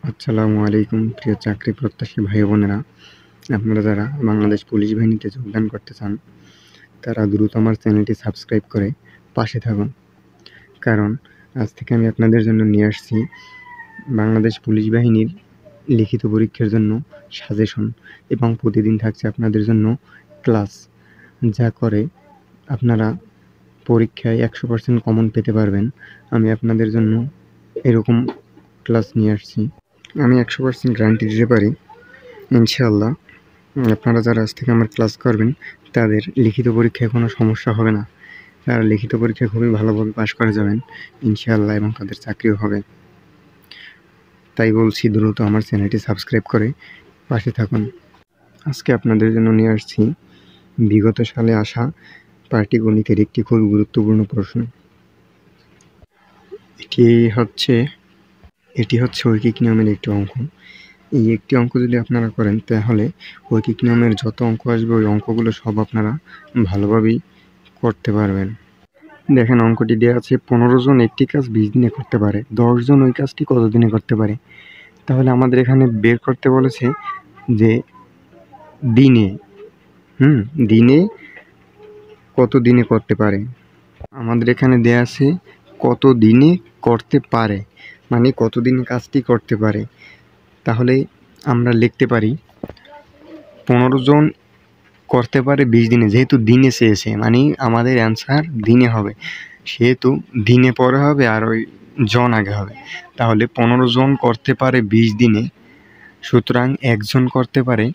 আসসালামু আলাইকুম প্রিয় চাকরি প্রত্যাশী ভাই বোনেরা, আপনারা যারা বাংলাদেশ পুলিশ বাহিনীতে যোগদান করতে চান তারা দ্রুত আমার চ্যানেলটি সাবস্ক্রাইব করে পাশে থাকুন। কারণ আজ থেকে আমি আপনাদের জন্য নিয়ে আসছি বাংলাদেশ পুলিশ বাহিনীর লিখিত পরীক্ষার জন্য সাজেশন এবং প্রতিদিন থাকছে আপনাদের জন্য ক্লাস, যা করে আপনারা পরীক্ষায় 100% কমন পেতে পারবেন। আমি আপনাদের জন্য এরকম ক্লাস নিয়ে আসছি। আমি 100% গ্যারান্টি দিতে পারি ইনশাআল্লাহ আপনারা যারা আজ থেকে আমার ক্লাস করবেন তাদের লিখিত পরীক্ষায় কোনো সমস্যা হবে না। তারা লিখিত পরীক্ষায় খুবই ভালোভাবে পাশ করে যাবেন ইনশাআল্লাহ, এবং তাদের চাকরিও হবে। তাই বলছি, দ্রুত আমার চ্যানেলটি সাবস্ক্রাইব করে পাশে থাকুন। আজকে আপনাদের জন্য নিয়ে আসছি বিগত সালে আসা পাটিগণিতের একটি খুব গুরুত্বপূর্ণ প্রশ্ন। এটি হচ্ছে ঐকিক নিয়মের একটি অঙ্ক। এই একটি অঙ্ক যদি আপনারা করেন তাহলে ঐকিক নিয়মের যত অঙ্ক আসবে ওই অঙ্কগুলো সব আপনারা ভালোভাবেই করতে পারবেন। দেখেন, অঙ্কটি দেওয়া আছে 15 জন একটি কাজ 20 দিনে করতে পারে, 10 জন ওই কাজটি কত দিনে করতে পারে। তাহলে আমাদের এখানে বের করতে বলেছে যে দিনে কত দিনে করতে পারে। আমাদের এখানে দেওয়া আছে কত দিনে করতে পারে, মানে কত দিনে কাজটি করতে পারে। তাহলে আমরা লিখতে পারি 15 জন করতে পারে 20 দিনে। যেহেতু দিনে চেয়েছে মানে আমাদের অ্যান্সার দিনে হবে, সেহেতু দিনে পরে হবে আর ওই জন আগে হবে। তাহলে 15 জন করতে পারে 20 দিনে, সুতরাং একজন করতে পারে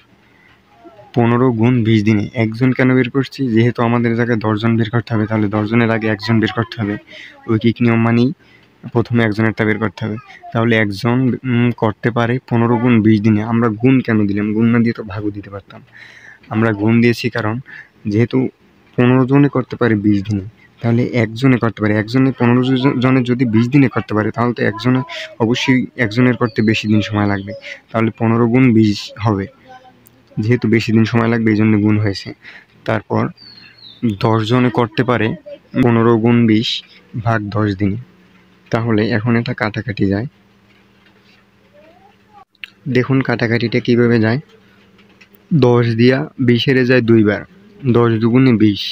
15 গুণ 20 দিনে। একজন কেন বের করছি? যেহেতু আমাদের জায়গায় 10 জন বের করতে হবে, তাহলে 10 জনের আগে একজন বের করতে হবে। ঐকিক নিয়ম মানেই প্রথমে একজনেরটা বের করতে হবে। তাহলে একজন করতে পারে 15 গুণ 20 দিনে। আমরা গুণ কেন দিলাম? গুণ না দিয়ে তো ভাগও দিতে পারতাম। আমরা গুণ দিয়েছি কারণ যেহেতু 15 জনে করতে পারে 20 দিনে, তাহলে একজনে করতে পারে। একজনে 15 জনের যদি 20 দিনে করতে পারে তাহলে তো একজনে অবশ্যই একজনের করতে বেশি দিন সময় লাগবে। তাহলে 15 গুণ 20 হবে, যেহেতু বেশি দিন সময় লাগবে এই জন্য গুণ হয়েছে। তারপর 10 জনে করতে পারে 15 গুণ 20 ভাগ 10 দিনে। তাহলে এখন এটা কাটাকাটি যায়। দেখুন কাটাকাটিটা কীভাবে যায়। 10 দিয়া 20 যায় 2 বার, 10 দুগুণে 20,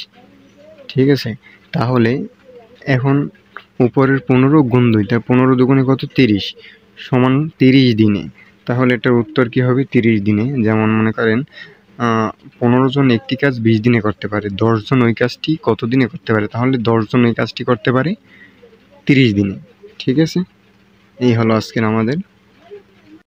ঠিক আছে। তাহলে এখন উপরের 15 গুণ 2, তার 15 দুগুণে কত? 30 সমান 30 দিনে। তাহলে এটার উত্তর কী হবে? 30 দিনে। যেমন মনে করেন 15 জন একটি কাজ 20 দিনে করতে পারে, 10 জন ওই কাজটি কত দিনে করতে পারে? তাহলে 10 জন ওই কাজটি করতে পারে 30 দিনে, ঠিক আছে। এই হলো আজকের আমাদের